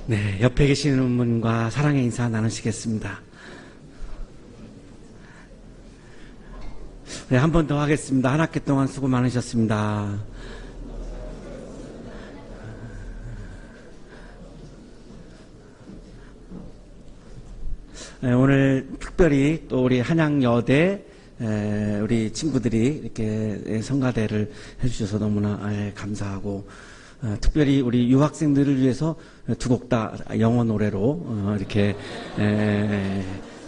네, 옆에 계시는 분과 사랑의 인사 나누시겠습니다. 네, 한 번 더 하겠습니다. 한 학기 동안 수고 많으셨습니다. 네, 오늘 특별히 또 우리 한양여대 우리 친구들이 이렇게 성가대를 해주셔서 너무나 감사하고, 특별히 우리 유학생들을 위해서 두 곡 다 영어 노래로 이렇게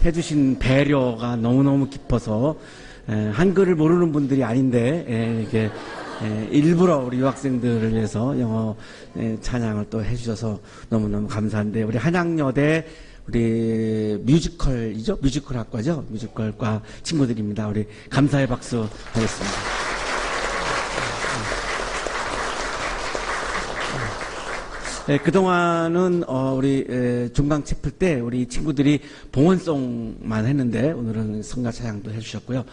해주신 배려가 너무너무 깊어서, 한글을 모르는 분들이 아닌데 이렇게 일부러 우리 유학생들을 위해서 영어 찬양을 또 해주셔서 너무너무 감사한데, 우리 한양여대 우리 뮤지컬이죠? 뮤지컬 학과죠? 뮤지컬과 친구들입니다. 우리 감사의 박수 하겠습니다. 네, 그동안은 우리 중강 채플 때 우리 친구들이 봉헌송만 했는데, 오늘은 성가 찬양도 해주셨고요.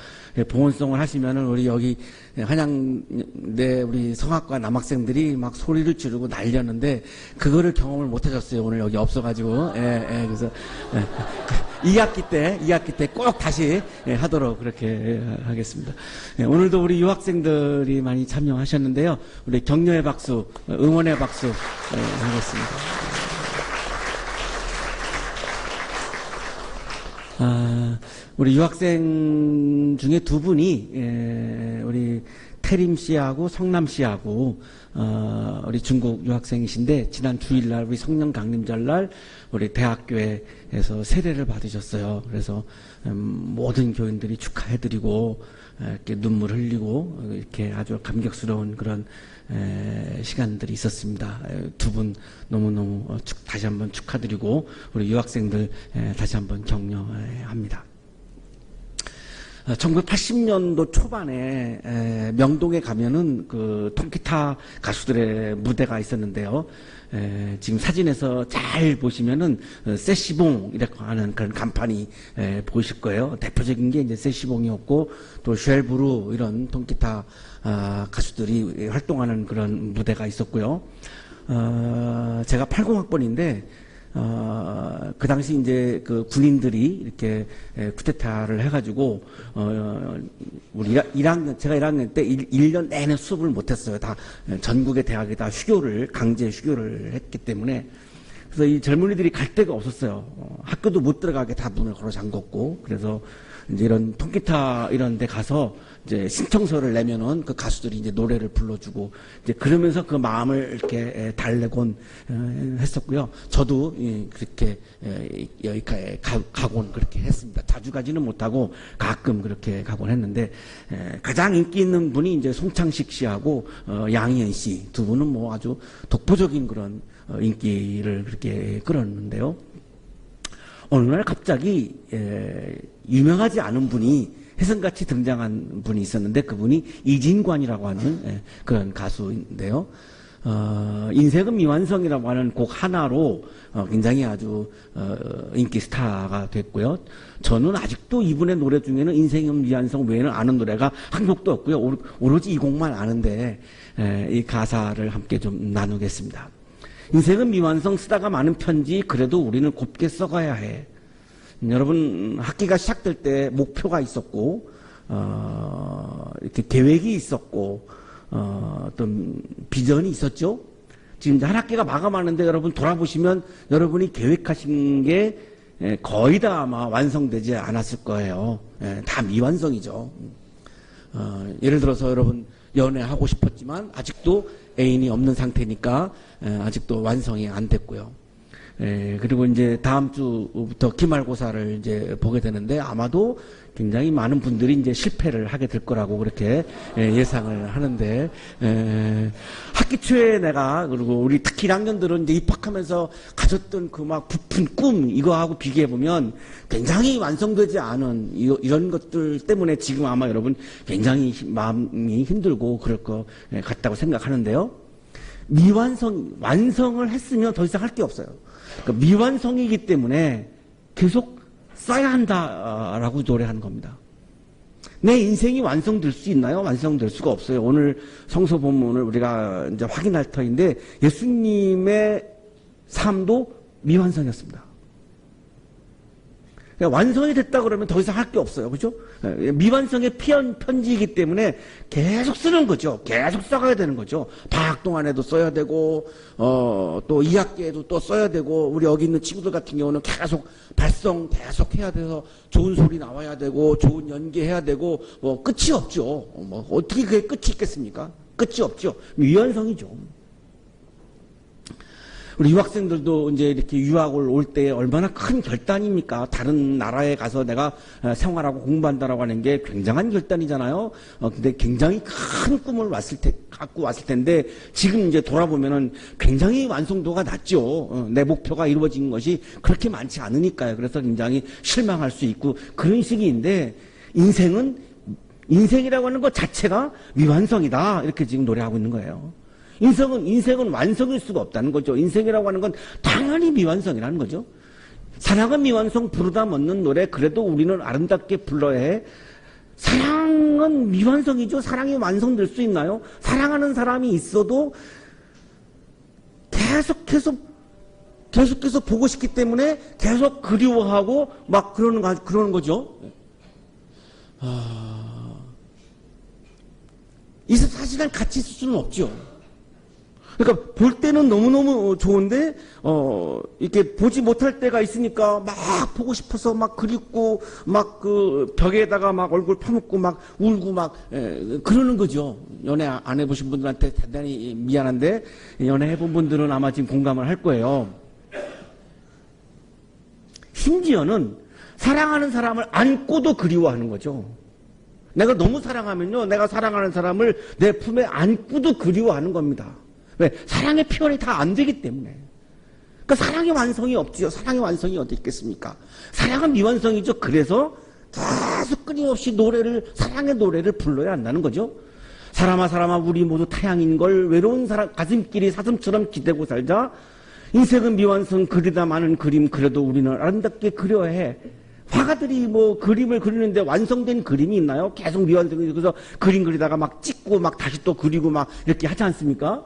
봉헌송을 하시면은 우리 여기 한양대 우리 성악과 남학생들이 막 소리를 지르고 난리였는데, 그거를 경험을 못 하셨어요. 오늘 여기 없어가지고. 그래서 2학기 때 꼭 다시 하도록 그렇게 하겠습니다. 오늘도 우리 유학생들이 많이 참여하셨는데요. 우리 격려의 박수, 응원의 박수 하겠습니다. 우리 유학생 중에 두 분이 우리 태림 씨하고 성남 씨하고 우리 중국 유학생이신데, 지난 주일날 우리 성령 강림절날 우리 대학교에서 세례를 받으셨어요. 그래서 모든 교인들이 축하해드리고 이렇게 눈물 흘리고 이렇게 아주 감격스러운 그런 시간들이 있었습니다. 두 분 너무너무 다시 한번 축하드리고, 우리 유학생들 다시 한번 격려합니다. 1980년도 초반에 명동에 가면은 그 통기타 가수들의 무대가 있었는데요. 지금 사진에서 잘 보시면은 세시봉이라고 하는 그런 간판이 보이실 거예요. 대표적인 게 이제 세시봉이었고, 또 쉘브루 이런 통기타 가수들이 활동하는 그런 무대가 있었고요. 제가 80학번인데 그 당시 이제 그 군인들이 이렇게 쿠데타를 해가지고, 우리 제가 1학년 때 1년 내내 수업을 못했어요. 다 전국의 대학에 다 강제 휴교를 했기 때문에. 그래서 이 젊은이들이 갈 데가 없었어요. 학교도 못 들어가게 다 문을 걸어 잠궜고, 그래서 이제 이런 통기타 이런 데 가서 이제 신청서를 내면은 그 가수들이 이제 노래를 불러주고, 이제 그러면서 그 마음을 이렇게 달래곤 했었고요. 저도 그렇게 여기까지 가곤 그렇게 했습니다. 자주 가지는 못하고 가끔 그렇게 가곤 했는데, 가장 인기 있는 분이 이제 송창식 씨하고 양희은 씨 두 분은 뭐 아주 독보적인 그런 인기를 그렇게 끌었는데요. 어느 날 갑자기 유명하지 않은 분이 혜성같이 등장한 분이 있었는데, 그분이 이진관이라고 하는 그런 가수인데요. 인생은 미완성이라고 하는 곡 하나로 굉장히 아주 인기 스타가 됐고요. 저는 아직도 이분의 노래 중에는 인생은 미완성 외에는 아는 노래가 한 곡도 없고요. 오로지 이 곡만 아는데, 이 가사를 함께 좀 나누겠습니다. 인생은 미완성, 쓰다가 많은 편지, 그래도 우리는 곱게 써가야 해. 여러분, 학기가 시작될 때 목표가 있었고, 이렇게 계획이 있었고, 어떤 비전이 있었죠? 지금 이제 한 학기가 마감하는데, 여러분 돌아보시면 여러분이 계획하신 게 거의 다 아마 완성되지 않았을 거예요. 다 미완성이죠. 예를 들어서 여러분 연애하고 싶었지만 아직도 애인이 없는 상태니까 아직도 완성이 안 됐고요. 그리고 이제 다음 주부터 기말고사를 이제 보게 되는데, 아마도 굉장히 많은 분들이 이제 실패를 하게 될 거라고 그렇게 예상을 하는데, 학기 초에 내가, 그리고 우리 특히 1학년들은 이제 입학하면서 가졌던 그 막 부푼 꿈, 이거하고 비교해보면 굉장히 완성되지 않은 이런 것들 때문에 지금 아마 여러분 굉장히 마음이 힘들고 그럴 것 같다고 생각하는데요. 완성을 했으면 더 이상 할 게 없어요. 그러니까 미완성이기 때문에 계속 써야 한다라고 노래하는 겁니다. 내 인생이 완성될 수 있나요? 완성될 수가 없어요. 오늘 성서 본문을 우리가 이제 확인할 터인데, 예수님의 삶도 미완성이었습니다. 완성이 됐다 그러면 더 이상 할 게 없어요. 그죠? 미완성의 편지이기 때문에 계속 쓰는 거죠. 계속 써가야 되는 거죠. 방학 동안에도 써야 되고, 또 2학기에도 또 써야 되고, 우리 여기 있는 친구들 같은 경우는 계속 발성 계속 해야 돼서 좋은 소리 나와야 되고, 좋은 연기해야 되고, 뭐, 끝이 없죠. 뭐, 어떻게 그게 끝이 있겠습니까? 끝이 없죠. 미완성이죠. 우리 유학생들도 이제 이렇게 유학을 올 때 얼마나 큰 결단입니까? 다른 나라에 가서 내가 생활하고 공부한다라고 하는 게 굉장한 결단이잖아요. 근데 굉장히 큰 꿈을 갖고 왔을 텐데 지금 이제 돌아보면은 굉장히 완성도가 낮죠. 내 목표가 이루어진 것이 그렇게 많지 않으니까요. 그래서 굉장히 실망할 수 있고 그런 시기인데 인생이라고 하는 것 자체가 미완성이다. 이렇게 지금 노래하고 있는 거예요. 인생은 완성일 수가 없다는 거죠. 인생이라고 하는 건 당연히 미완성이라는 거죠. 사랑은 미완성 부르다 멎는 노래 그래도 우리는 아름답게 불러야 해. 사랑은 미완성이죠. 사랑이 완성될 수 있나요? 사랑하는 사람이 있어도 계속해서 보고 싶기 때문에 계속 그리워하고 막 그러는 거죠. 이 사실은 같이 있을 수는 없죠. 그러니까 볼 때는 너무너무 좋은데 이렇게 보지 못할 때가 있으니까 막 보고 싶어서 막 그립고 막 그 벽에다가 막 얼굴 파묻고 막 울고 막 그러는 거죠. 연애 안 해보신 분들한테 대단히 미안한데 연애 해본 분들은 아마 지금 공감을 할 거예요. 심지어는 사랑하는 사람을 안고도 그리워하는 거죠. 내가 너무 사랑하면요, 내가 사랑하는 사람을 내 품에 안고도 그리워하는 겁니다. 왜? 사랑의 표현이 다 안 되기 때문에. 그러니까 사랑의 완성이 없지요. 사랑의 완성이 어디 있겠습니까? 사랑은 미완성이죠. 그래서 계속 끊임없이 사랑의 노래를 불러야 한다는 거죠. 사람아 우리 모두 타향인 걸 외로운 사람 가슴끼리 사슴처럼 기대고 살자. 인생은 미완성 그리다 많은 그림 그래도 우리는 아름답게 그려야 해. 화가들이 뭐 그림을 그리는데 완성된 그림이 있나요? 계속 미완성이 그래서 그림 그리다가 막 찍고 막 다시 또 그리고 막 이렇게 하지 않습니까?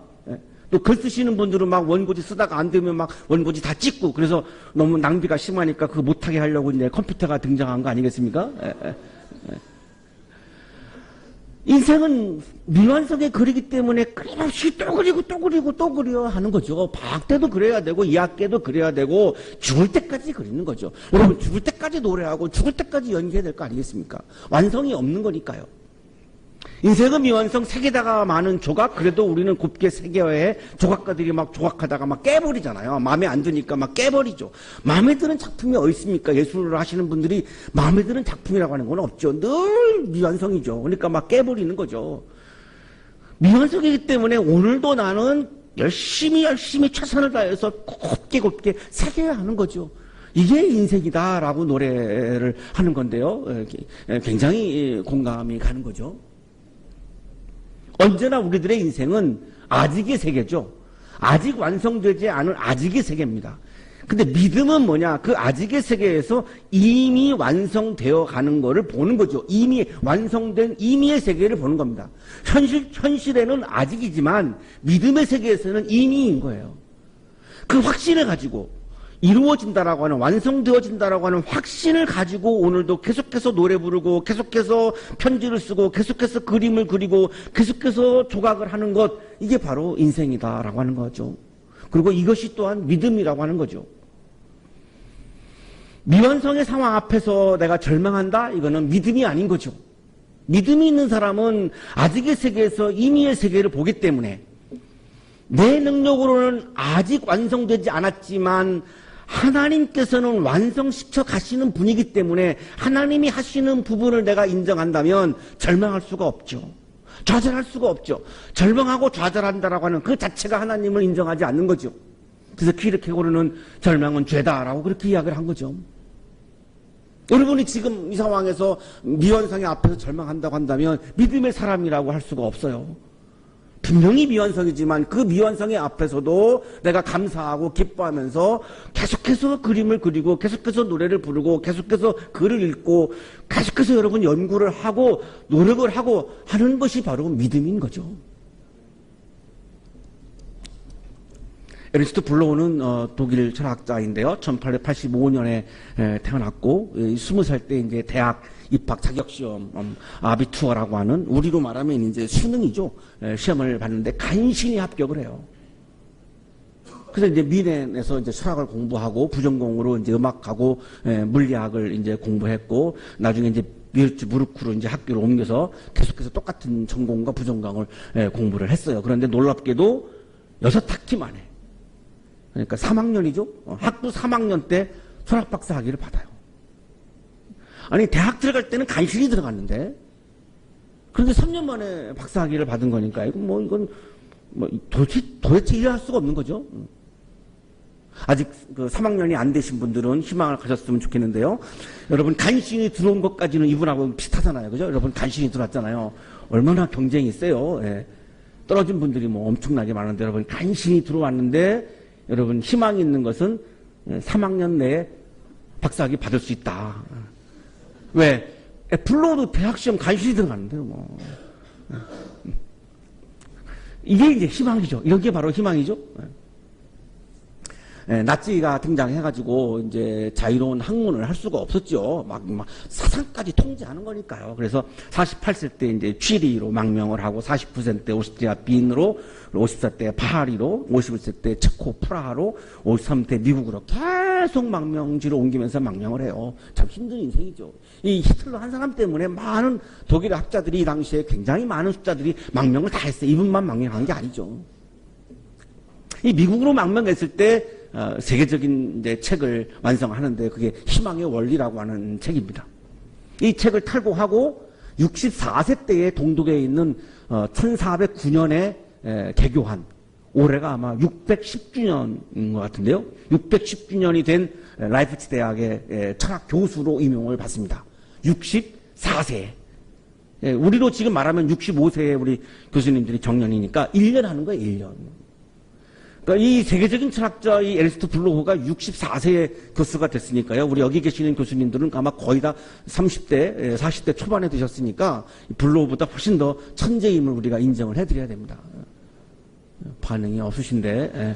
또 글 쓰시는 분들은 막 원고지 쓰다가 안 되면 막 원고지 다 찍고 그래서 너무 낭비가 심하니까 그거 못하게 하려고 이제 컴퓨터가 등장한 거 아니겠습니까? 인생은 미완성의 글이기 때문에 끊임없이 또 그리고 또 그려 하는 거죠. 방학 때도 그래야 되고 2학기에도 그래야 되고 죽을 때까지 그리는 거죠. 여러분 죽을 때까지 노래하고 죽을 때까지 연기해야 될 거 아니겠습니까? 완성이 없는 거니까요. 인생은 미완성 새기다가 많은 조각 그래도 우리는 곱게 새겨야 해. 조각가들이 막 조각하다가 막 깨버리잖아요. 마음에 안 드니까 막 깨버리죠. 마음에 드는 작품이 어디 있습니까? 예술을 하시는 분들이 마음에 드는 작품이라고 하는 건 없죠. 늘 미완성이죠. 그러니까 막 깨버리는 거죠. 미완성이기 때문에 오늘도 나는 열심히 최선을 다해서 곱게 새겨야 하는 거죠. 이게 인생이다라고 노래를 하는 건데요. 굉장히 공감이 가는 거죠. 언제나 우리들의 인생은 아직의 세계죠. 아직 완성되지 않은 아직의 세계입니다. 근데 믿음은 뭐냐? 그 아직의 세계에서 이미 완성되어 가는 거를 보는 거죠. 이미 완성된 이미의 세계를 보는 겁니다. 현실에는 아직이지만 믿음의 세계에서는 이미인 거예요. 그 확신을 가지고 이루어진다라고 하는 완성되어진다라고 하는 확신을 가지고 오늘도 계속해서 노래 부르고 계속해서 편지를 쓰고 계속해서 그림을 그리고 계속해서 조각을 하는 것 이게 바로 인생이다라고 하는 거죠. 그리고 이것이 또한 믿음이라고 하는 거죠. 미완성의 상황 앞에서 내가 절망한다? 이거는 믿음이 아닌 거죠. 믿음이 있는 사람은 아직의 세계에서 이미의 세계를 보기 때문에 내 능력으로는 아직 완성되지 않았지만 하나님께서는 완성시켜 가시는 분이기 때문에 하나님이 하시는 부분을 내가 인정한다면 절망할 수가 없죠. 좌절할 수가 없죠. 절망하고 좌절한다라고 하는 그 자체가 하나님을 인정하지 않는 거죠. 그래서 키르케고르는 절망은 죄다라고 그렇게 이야기를 한 거죠. 여러분이 지금 이 상황에서 미완성의 앞에서 절망한다고 한다면 믿음의 사람이라고 할 수가 없어요. 분명히 미완성이지만 그 미완성의 앞에서도 내가 감사하고 기뻐하면서 계속해서 그림을 그리고 계속해서 노래를 부르고 계속해서 글을 읽고 계속해서 여러분 연구를 하고 노력을 하고 하는 것이 바로 믿음인 거죠. 에르스트 블로우는 독일 철학자인데요. 1885년에 태어났고 20살 때 이제 대학 입학 자격 시험 아비투어라고 하는, 우리로 말하면 이제 수능이죠. 시험을 봤는데 간신히 합격을 해요. 그래서 이제 미넨에서 이제 철학을 공부하고 부전공으로 이제 음악하고 물리학을 이제 공부했고, 나중에 이제 무르크로 이제 학교를 옮겨서 계속해서 똑같은 전공과 부전공을 공부를 했어요. 그런데 놀랍게도 6학기 만에, 그러니까 3학년이죠. 학부 3학년 때 철학 박사 학위를 받아요. 아니, 대학 들어갈 때는 간신히 들어갔는데, 그런데 3년 만에 박사 학위를 받은 거니까 이건 도대체 이해할 수가 없는 거죠. 아직 그 3학년이 안 되신 분들은 희망을 가졌으면 좋겠는데요. 여러분, 간신히 들어온 것까지는 이분하고 비슷하잖아요. 그죠? 여러분, 간신히 들어왔잖아요. 얼마나 경쟁이 세요. 예. 떨어진 분들이 뭐 엄청나게 많은데, 여러분, 간신히 들어왔는데, 여러분, 희망이 있는 것은 3학년 내에 박사학위 받을 수 있다. 왜? 블로우도 대학 시험 간신히 들어갔는데요, 뭐. 이게 이제 희망이죠. 이런 게 바로 희망이죠. 나치가 등장해가지고 이제 자유로운 학문을 할 수가 없었죠. 막 사상까지 통제하는 거니까요. 그래서 48세 때 이제 취리로 망명을 하고, 49세 때 오스트리아 빈으로, 50세 때 파리로, 51세 때 체코 프라하로, 53세 미국으로 계속 망명지로 옮기면서 망명을 해요. 참 힘든 인생이죠. 이 히틀러 한 사람 때문에 많은 독일의 학자들이 이 당시에 굉장히 많은 숫자들이 망명을 다 했어요. 이분만 망명한 게 아니죠. 이 미국으로 망명했을 때 세계적인 이제 책을 완성하는데, 그게 희망의 원리라고 하는 책입니다. 이 책을 탈고하고 64세 때에 동독에 있는 1409년에 개교한, 올해가 아마 610주년인 것 같은데요. 610주년이 된 라이프치 대학의 철학 교수로 임용을 받습니다. 64세. 우리로 지금 말하면 65세에 우리 교수님들이 정년이니까 1년 하는 거예요, 1년. 그러니까 이 세계적인 철학자 이 에르스트 블로우가 64세의 교수가 됐으니까요. 우리 여기 계시는 교수님들은 아마 거의 다 30대, 40대 초반에 되셨으니까 블로우보다 훨씬 더 천재임을 우리가 인정을 해드려야 됩니다. 반응이 없으신데.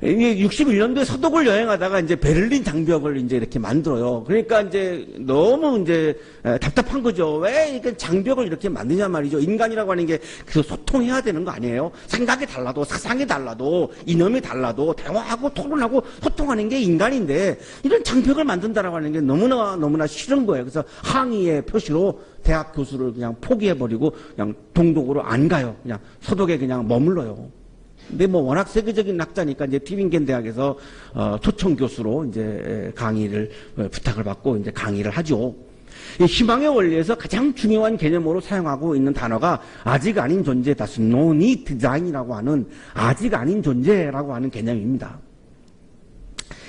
이게 61년도에 서독을 여행하다가 이제 베를린 장벽을 이제 이렇게 만들어요. 그러니까 이제 너무 이제 답답한 거죠. 왜 이렇게 장벽을 이렇게 만드냐 말이죠. 인간이라고 하는 게 그 소통해야 되는 거 아니에요? 생각이 달라도, 사상이 달라도, 이념이 달라도 대화하고 토론하고 소통하는 게 인간인데, 이런 장벽을 만든다라고 하는 게 너무나 싫은 거예요. 그래서 항의의 표시로 대학 교수를 그냥 포기해버리고 그냥 동독으로 안 가요. 그냥 서독에 그냥 머물러요. 근데 뭐 워낙 세계적인 학자니까 이제 튜빙겐 대학에서 초청 교수로 이제 강의를 부탁을 받고 이제 강의를 하죠. 이 희망의 원리에서 가장 중요한 개념으로 사용하고 있는 단어가 아직 아닌 존재 다시 no need design이라고 하는, 아직 아닌 존재라고 하는 개념입니다.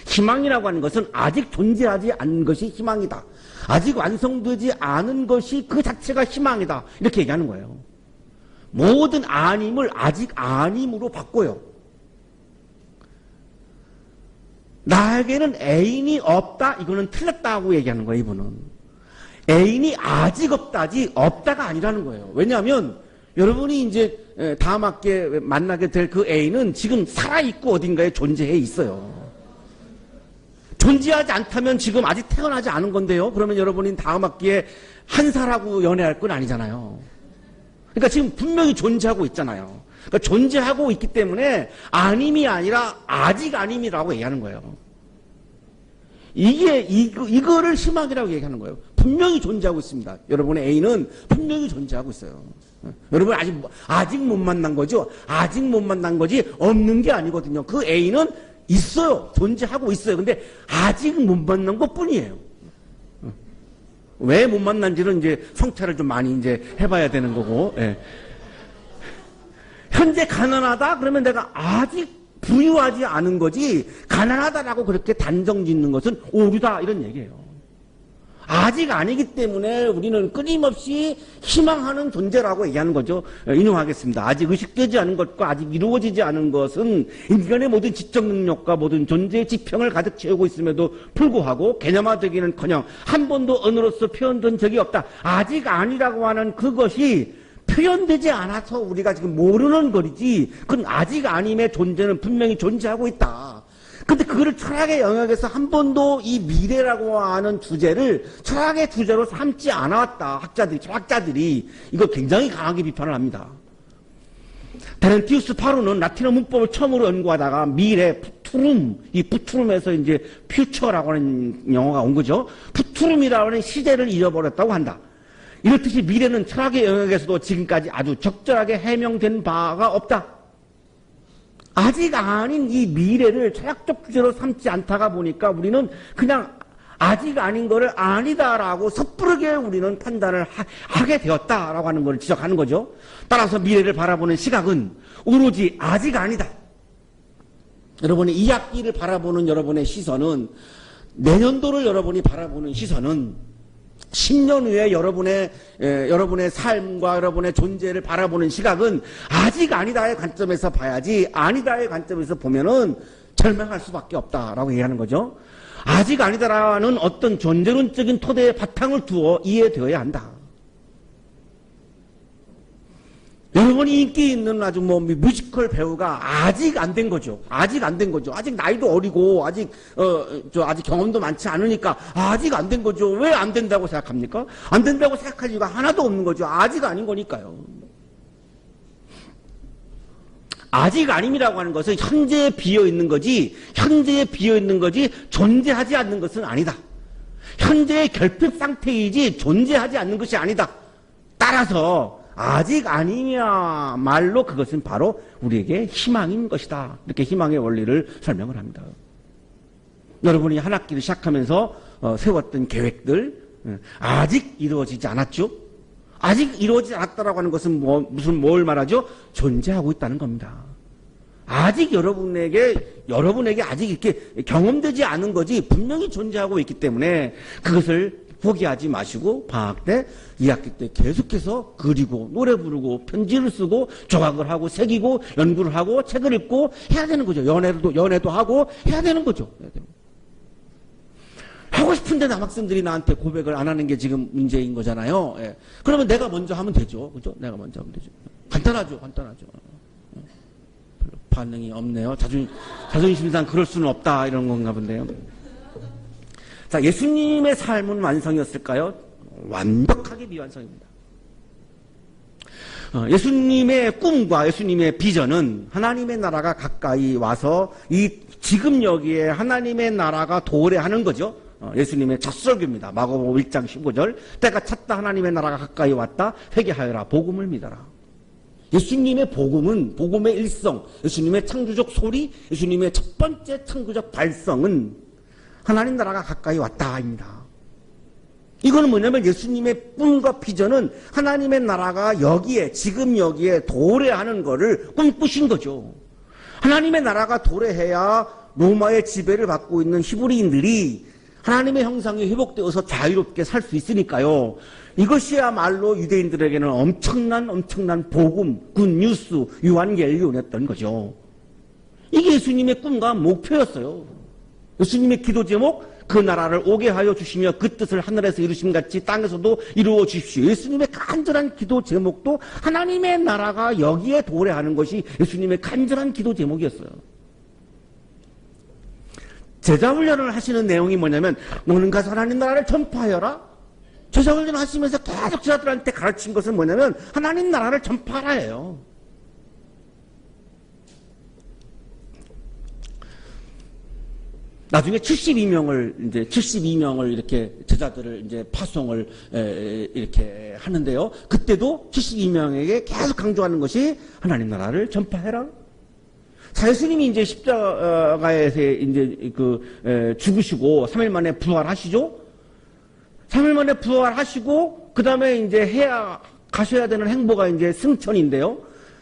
희망이라고 하는 것은 아직 존재하지 않은 것이 희망이다. 아직 완성되지 않은 것이 그 자체가 희망이다. 이렇게 얘기하는 거예요. 모든 아님을 아직 아님으로 바꿔요. 나에게는 애인이 없다, 이거는 틀렸다고 얘기하는 거예요, 이분은. 애인이 아직 없다지 없다가 아니라는 거예요. 왜냐하면 여러분이 이제 다음 학기에 만나게 될 그 애인은 지금 살아있고 어딘가에 존재해 있어요. 존재하지 않다면 지금 아직 태어나지 않은 건데요. 그러면 여러분이 다음 학기에 한 살하고 연애할 건 아니잖아요. 그러니까 지금 분명히 존재하고 있잖아요. 그러니까 존재하고 있기 때문에 아님이 아니라 아직 아님이라고 얘기하는 거예요. 이거를 희망이라고 얘기하는 거예요. 분명히 존재하고 있습니다. 여러분의 애인은 분명히 존재하고 있어요. 여러분 아직 못 만난 거죠? 아직 못 만난 거지 없는 게 아니거든요. 그 애인은 있어요. 존재하고 있어요. 근데 아직 못 만난 것 뿐이에요. 왜 못 만난지는 이제 성찰을 좀 많이 이제 해봐야 되는 거고, 예. 현재 가난하다? 그러면 내가 아직 부유하지 않은 거지, 가난하다라고 그렇게 단정 짓는 것은 오류다, 이런 얘기예요. 아직 아니기 때문에 우리는 끊임없이 희망하는 존재라고 얘기하는 거죠. 인용하겠습니다. 아직 의식되지 않은 것과 아직 이루어지지 않은 것은 인간의 모든 지적 능력과 모든 존재의 지평을 가득 채우고 있음에도 불구하고 개념화되기는커녕 한 번도 언어로서 표현된 적이 없다. 아직 아니라고 하는 그것이 표현되지 않아서 우리가 지금 모르는 거리지, 그건 아직 아님의 존재는 분명히 존재하고 있다. 근데 그거를 철학의 영역에서 한 번도 이 미래라고 하는 주제를 철학의 주제로 삼지 않아왔다. 학자들이, 철학자들이 이거 굉장히 강하게 비판을 합니다. 테렌티우스 파루는 라틴어 문법을 처음으로 연구하다가 미래, 푸투룸, 이 푸투룸에서 이제 퓨처라고 하는 영어가 온 거죠. 푸투룸이라고 하는 시제를 잃어버렸다고 한다. 이렇듯이 미래는 철학의 영역에서도 지금까지 아주 적절하게 해명된 바가 없다. 아직 아닌 이 미래를 철학적 주제로 삼지 않다가 보니까 우리는 그냥 아직 아닌 거를 아니다라고 섣부르게 우리는 판단을 하게 되었다라고 하는 걸 지적하는 거죠. 따라서 미래를 바라보는 시각은 오로지 아직 아니다. 여러분의 2학기를 바라보는 여러분의 시선은, 내년도를 여러분이 바라보는 시선은 10년 후에 여러분의 삶과 여러분의 존재를 바라보는 시각은 아직 아니다의 관점에서 봐야지, 아니다의 관점에서 보면은 절망할 수밖에 없다라고 얘기하는 거죠. 아직 아니다라는 어떤 존재론적인 토대에 바탕을 두어 이해되어야 한다. 여러분이 인기 있는 아주 뮤지컬 배우가 아직 안 된 거죠. 아직 안 된 거죠. 아직 나이도 어리고, 아직 경험도 많지 않으니까 아직 안 된 거죠. 왜 안 된다고 생각합니까? 안 된다고 생각할 이유가 하나도 없는 거죠. 아직 아닌 거니까요. 아직 아님이라고 하는 것은 현재에 비어 있는 거지, 현재에 비어 있는 거지 존재하지 않는 것은 아니다. 현재의 결핍 상태이지 존재하지 않는 것이 아니다. 따라서 아직 아니야말로 그것은 바로 우리에게 희망인 것이다. 이렇게 희망의 원리를 설명을 합니다. 여러분이 한 학기를 시작하면서 세웠던 계획들 아직 이루어지지 않았죠? 아직 이루어지지 않았다라고 하는 것은 뭘 말하죠? 존재하고 있다는 겁니다. 아직 여러분에게 아직 이렇게 경험되지 않은 거지 분명히 존재하고 있기 때문에 그것을 포기하지 마시고 방학 때 2학기 때 계속해서 그리고 노래 부르고 편지를 쓰고 조각을 하고 새기고 연구를 하고 책을 읽고 해야 되는 거죠. 연애도 하고 해야 되는 거죠. 하고 싶은데 남학생들이 나한테 고백을 안 하는 게 지금 문제인 거잖아요. 예. 그러면 내가 먼저 하면 되죠. 그죠? 내가 먼저 하면 되죠. 간단하죠. 별로 반응이 없네요. 자존심상 그럴 수는 없다. 이런 건가 본데요. 자, 예수님의 삶은 완성이었을까요? 완벽하게 미완성입니다. 예수님의 꿈과 예수님의 비전은 하나님의 나라가 가까이 와서 지금 여기에 하나님의 나라가 도래하는 거죠. 예수님의 첫 설교입니다. 마가복음 1장 15절. 때가 찼다, 하나님의 나라가 가까이 왔다, 회개하여라, 복음을 믿어라. 예수님의 복음은, 복음의 일성, 예수님의 창조적 소리, 예수님의 첫 번째 창조적 발성은 하나님 나라가 가까이 왔다입니다. 이거는 뭐냐면 예수님의 꿈과 비전은 하나님의 나라가 여기에, 지금 여기에 도래하는 거를 꿈꾸신 거죠. 하나님의 나라가 도래해야 로마의 지배를 받고 있는 히브리인들이 하나님의 형상이 회복되어서 자유롭게 살 수 있으니까요. 이것이야말로 유대인들에게는 엄청난 복음, 굿뉴스, 유한겔리온이었던 거죠. 이게 예수님의 꿈과 목표였어요. 예수님의 기도 제목, 그 나라를 오게 하여 주시며 그 뜻을 하늘에서 이루심같이 땅에서도 이루어 주십시오. 예수님의 간절한 기도 제목도 하나님의 나라가 여기에 도래하는 것이 예수님의 간절한 기도 제목이었어요. 제자훈련을 하시는 내용이 뭐냐면, 너는 가서 하나님 나라를 전파하여라. 제자훈련을 하시면서 계속 제자들한테 가르친 것은 뭐냐면 하나님 나라를 전파하라예요. 나중에 72명을 이렇게 제자들을 이제 파송을 이렇게 하는데요. 그때도 72명에게 계속 강조하는 것이 하나님 나라를 전파해라. 자, 예수님이 이제 십자가에서 이제 죽으시고 3일 만에 부활하시죠? 3일 만에 부활하시고, 그 다음에 이제 가셔야 되는 행보가 이제 승천인데요.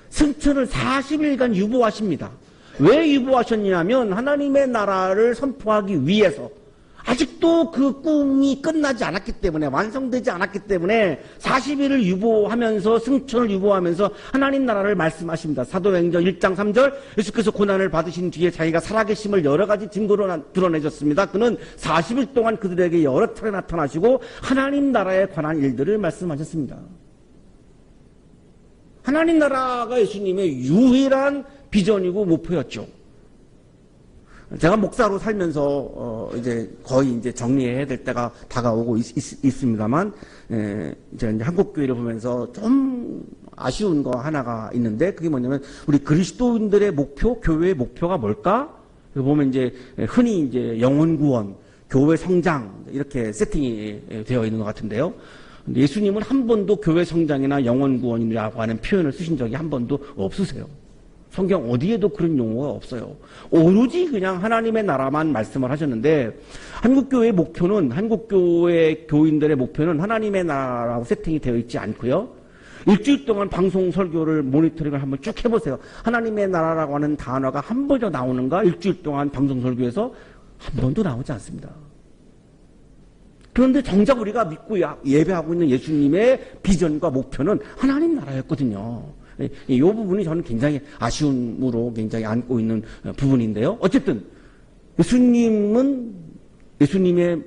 승천을 40일간 유보하십니다. 왜 유보하셨냐면 하나님의 나라를 선포하기 위해서, 아직도 그 꿈이 끝나지 않았기 때문에, 완성되지 않았기 때문에 40일을 유보하면서, 승천을 유보하면서 하나님 나라를 말씀하십니다. 사도행전 1장 3절, 예수께서 고난을 받으신 뒤에 자기가 살아계심을 여러 가지 증거로 드러내셨습니다. 그는 40일 동안 그들에게 여러 차례 나타나시고 하나님 나라에 관한 일들을 말씀하셨습니다. 하나님 나라가 예수님의 유일한 비전이고 목표였죠. 제가 목사로 살면서 이제 거의 이제 정리해야 될 때가 다가오고 있습니다만, 이제 한국 교회를 보면서 좀 아쉬운 거 하나가 있는데, 그게 뭐냐면 우리 그리스도인들의 목표, 교회의 목표가 뭘까? 보면 이제 흔히 이제 영혼 구원, 교회 성장 이렇게 세팅이 되어 있는 것 같은데요. 예수님은 한 번도 교회 성장이나 영혼 구원이라고 하는 표현을 쓰신 적이 한 번도 없으세요. 성경 어디에도 그런 용어가 없어요. 오로지 그냥 하나님의 나라만 말씀을 하셨는데, 한국교회의 목표는, 한국교회 교인들의 목표는 하나님의 나라라고 세팅이 되어 있지 않고요. 일주일 동안 방송 설교를 모니터링을 한번 쭉 해보세요. 하나님의 나라라고 하는 단어가 한 번도 나오는가? 일주일 동안 방송 설교에서 한 번도 나오지 않습니다. 그런데 정작 우리가 믿고 예배하고 있는 예수님의 비전과 목표는 하나님 나라였거든요. 이 부분이 저는 굉장히 아쉬움으로 굉장히 안고 있는 부분인데요. 어쨌든 예수님의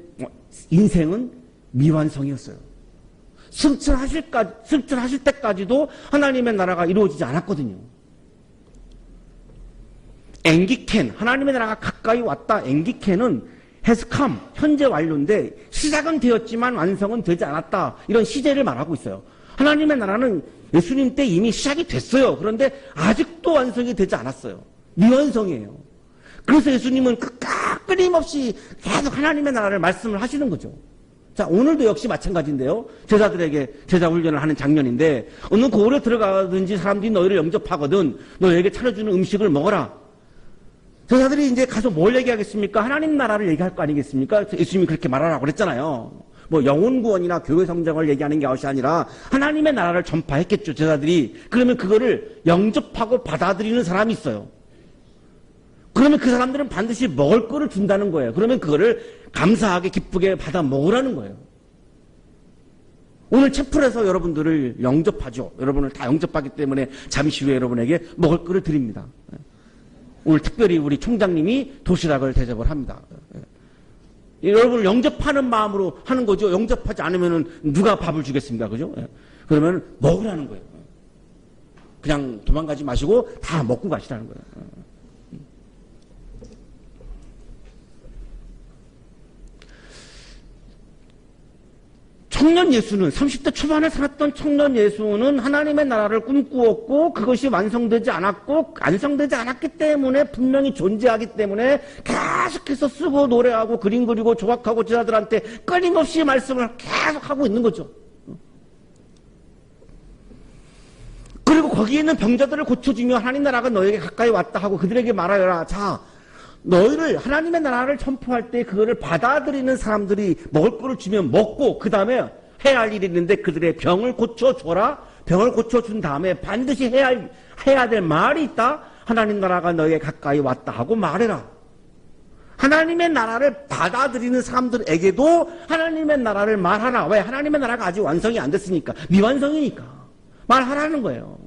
인생은 미완성이었어요. 승천하실 때까지도 하나님의 나라가 이루어지지 않았거든요. 앵기켄, 하나님의 나라가 가까이 왔다. 앵기켄은 has come, 현재 완료인데 시작은 되었지만 완성은 되지 않았다. 이런 시제를 말하고 있어요. 하나님의 나라는 예수님 때 이미 시작이 됐어요. 그런데 아직도 완성이 되지 않았어요. 미완성이에요. 그래서 예수님은 끊임없이 계속 하나님의 나라를 말씀을 하시는 거죠. 자, 오늘도 역시 마찬가지인데요. 제자들에게 제자 훈련을 하는 장면인데, 어느 고을에 들어가든지 사람들이 너희를 영접하거든 너희에게 차려주는 음식을 먹어라. 제자들이 이제 가서 뭘 얘기하겠습니까? 하나님 나라를 얘기할 거 아니겠습니까? 예수님이 그렇게 말하라고 그랬잖아요. 뭐 영혼 구원이나 교회 성장을 얘기하는 게 것이 아니라 하나님의 나라를 전파했겠죠, 제자들이. 그러면 그거를 영접하고 받아들이는 사람이 있어요. 그러면 그 사람들은 반드시 먹을 거를 준다는 거예요. 그러면 그거를 감사하게 기쁘게 받아 먹으라는 거예요. 오늘 채플에서 여러분들을 영접하죠. 여러분을 다 영접하기 때문에 잠시 후에 여러분에게 먹을 거를 드립니다. 오늘 특별히 우리 총장님이 도시락을 대접을 합니다. 여러분을 영접하는 마음으로 하는 거죠. 영접하지 않으면 누가 밥을 주겠습니까? 그죠? 그러면 먹으라는 거예요. 그냥 도망가지 마시고 다 먹고 가시라는 거예요. 청년 예수는 30대 초반에 살았던 청년 예수는 하나님의 나라를 꿈꾸었고 그것이 완성되지 않았고 완성되지 않았기 때문에 분명히 존재하기 때문에 계속해서 쓰고 노래하고 그림 그리고 조각하고 제자들한테 끊임없이 말씀을 계속 하고 있는 거죠. 그리고 거기에 있는 병자들을 고쳐주며 하나님 나라가 너에게 가까이 왔다 하고 그들에게 말하여라. 자, 너희를 하나님의 나라를 선포할 때 그거를 받아들이는 사람들이 먹을 거를 주면 먹고 그 다음에 해야 할 일이 있는데 그들의 병을 고쳐줘라. 병을 고쳐준 다음에 반드시 해야 될 말이 있다. 하나님 나라가 너에게 가까이 왔다 하고 말해라. 하나님의 나라를 받아들이는 사람들에게도 하나님의 나라를 말하라. 왜? 하나님의 나라가 아직 완성이 안 됐으니까. 미완성이니까. 말하라는 거예요.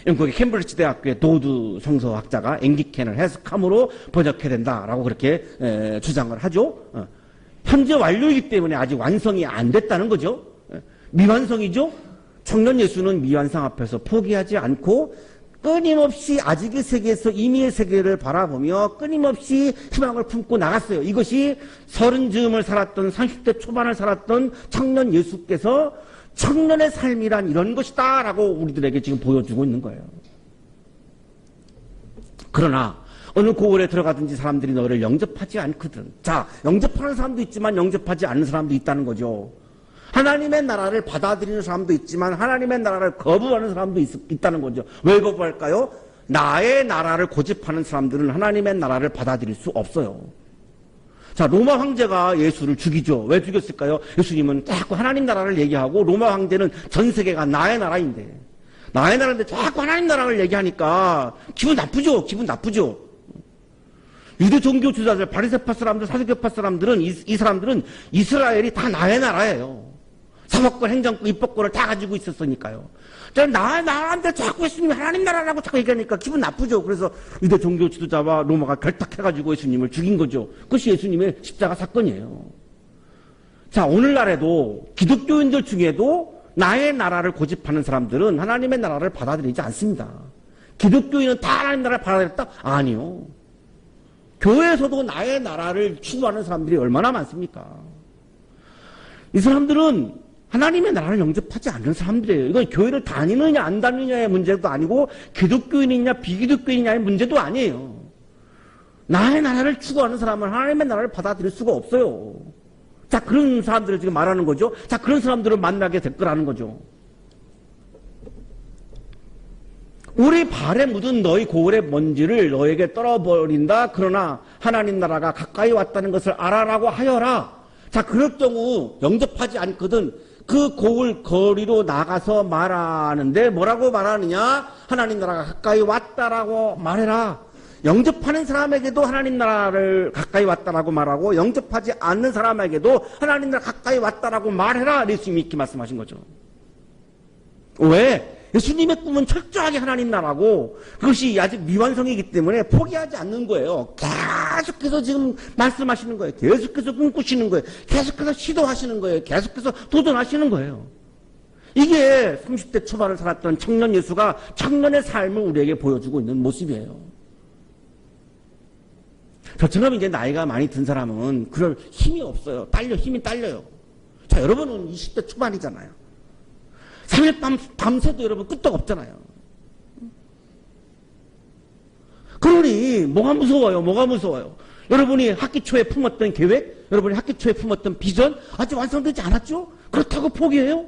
영국의 캠브리지 대학교의 도드 성서학자가 앵기켄을 해석함으로 번역해야 된다라고 그렇게 주장을 하죠. 현재 완료이기 때문에 아직 완성이 안 됐다는 거죠. 미완성이죠. 청년 예수는 미완성 앞에서 포기하지 않고 끊임없이 아직의 세계에서 이미의 세계를 바라보며 끊임없이 희망을 품고 나갔어요. 이것이 30즈음을 살았던 30대 초반을 살았던 청년 예수께서 청년의 삶이란 이런 것이다 라고 우리들에게 지금 보여주고 있는 거예요. 그러나 어느 고을에 들어가든지 사람들이 너를 영접하지 않거든. 자, 영접하는 사람도 있지만 영접하지 않는 사람도 있다는 거죠. 하나님의 나라를 받아들이는 사람도 있지만 하나님의 나라를 거부하는 사람도 있다는 거죠. 왜 거부할까요? 나의 나라를 고집하는 사람들은 하나님의 나라를 받아들일 수 없어요. 자, 로마 황제가 예수를 죽이죠. 왜 죽였을까요? 예수님은 자꾸 하나님 나라를 얘기하고 로마 황제는 전 세계가 나의 나라인데 자꾸 하나님 나라를 얘기하니까 기분 나쁘죠. 유대 종교 주자들, 바리새파 사람들, 사두개파 사람들은 이 사람들은 이스라엘이 다 나의 나라예요. 사법권, 행정권, 입법권을 다 가지고 있었으니까요. 나한테 자꾸 예수님이 하나님 나라라고 자꾸 얘기하니까 기분 나쁘죠. 그래서 유대 종교 지도자와 로마가 결탁해가지고 예수님을 죽인 거죠. 그것이 예수님의 십자가 사건이에요. 자, 오늘날에도 기독교인들 중에도 나의 나라를 고집하는 사람들은 하나님의 나라를 받아들이지 않습니다. 기독교인은 다 하나님 나라를 받아들였다? 아니요. 교회에서도 나의 나라를 추구하는 사람들이 얼마나 많습니까? 이 사람들은 하나님의 나라를 영접하지 않는 사람들이에요. 이건 교회를 다니느냐 안 다니느냐의 문제도 아니고 기독교인이냐 비기독교인이냐의 문제도 아니에요. 나의 나라를 추구하는 사람은 하나님의 나라를 받아들일 수가 없어요. 자, 그런 사람들을 지금 말하는 거죠. 자, 그런 사람들을 만나게 될 거라는 거죠. 우리 발에 묻은 너희 고울의 먼지를 너에게 떨어버린다. 그러나 하나님 나라가 가까이 왔다는 것을 알아라고 하여라. 자, 그럴 경우 영접하지 않거든 그 고울 거리로 나가서 말하는데 뭐라고 말하느냐? 하나님 나라가 가까이 왔다라고 말해라. 영접하는 사람에게도 하나님 나라를 가까이 왔다라고 말하고 영접하지 않는 사람에게도 하나님 나라 가까이 왔다라고 말해라. 예수님이 이렇게 말씀하신 거죠. 왜? 예수님의 꿈은 철저하게 하나님 나라고 그것이 아직 미완성이기 때문에 포기하지 않는 거예요. 계속해서 지금 말씀하시는 거예요. 계속해서 꿈꾸시는 거예요. 계속해서 시도하시는 거예요. 계속해서 도전하시는 거예요. 이게 30대 초반을 살았던 청년 예수가 청년의 삶을 우리에게 보여주고 있는 모습이에요. 저처럼 이제 나이가 많이 든 사람은 그럴 힘이 없어요. 힘이 딸려요. 자, 여러분은 20대 초반이잖아요. 3일 밤새도 여러분 끄떡없잖아요. 그러니 뭐가 무서워요? 뭐가 무서워요? 여러분이 학기 초에 품었던 계획, 여러분이 학기 초에 품었던 비전 아직 완성되지 않았죠? 그렇다고 포기해요?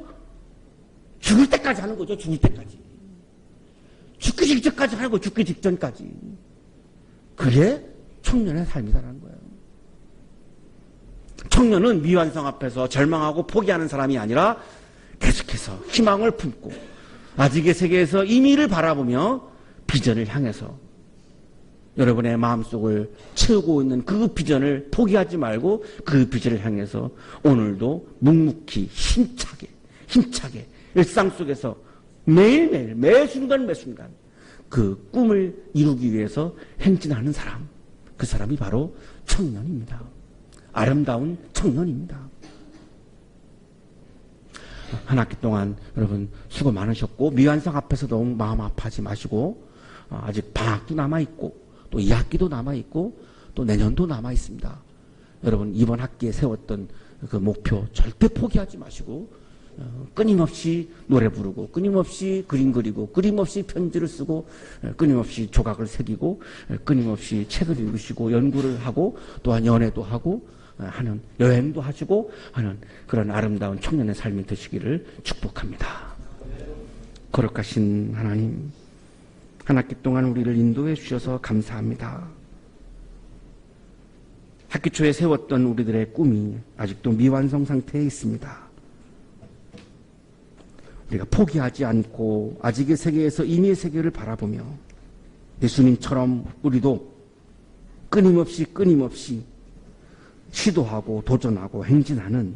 죽을 때까지 하는 거죠. 죽을 때까지. 죽기 직전까지 하고 죽기 직전까지. 그게 청년의 삶이다라는 거예요. 청년은 미완성 앞에서 절망하고 포기하는 사람이 아니라 계속해서 희망을 품고 아직의 세계에서 이미를 바라보며 비전을 향해서 여러분의 마음속을 채우고 있는 그 비전을 포기하지 말고 그 비전을 향해서 오늘도 묵묵히 힘차게 일상 속에서 매일매일 매 순간 그 꿈을 이루기 위해서 행진하는 사람, 그 사람이 바로 청년입니다. 아름다운 청년입니다. 한 학기 동안 여러분 수고 많으셨고 미완성 앞에서 너무 마음 아파하지 마시고 아직 방학도 남아있고 또 2학기도 남아있고 또 내년도 남아있습니다. 여러분 이번 학기에 세웠던 그 목표 절대 포기하지 마시고 끊임없이 노래 부르고 끊임없이 그림 그리고 끊임없이 편지를 쓰고 끊임없이 조각을 새기고 끊임없이 책을 읽으시고 연구를 하고 또한 연애도 하고 하는 여행도 하시고 하는 그런 아름다운 청년의 삶이 되시기를 축복합니다. 거룩하신 하나님, 한 학기 동안 우리를 인도해 주셔서 감사합니다. 학기 초에 세웠던 우리들의 꿈이 아직도 미완성 상태에 있습니다. 우리가 포기하지 않고 아직의 세계에서 이미의 세계를 바라보며 예수님처럼 우리도 끊임없이 시도하고 도전하고 행진하는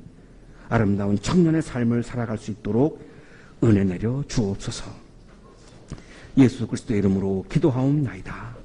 아름다운 청년의 삶을 살아갈 수 있도록 은혜 내려 주옵소서. 예수 그리스도의 이름으로 기도하옵나이다.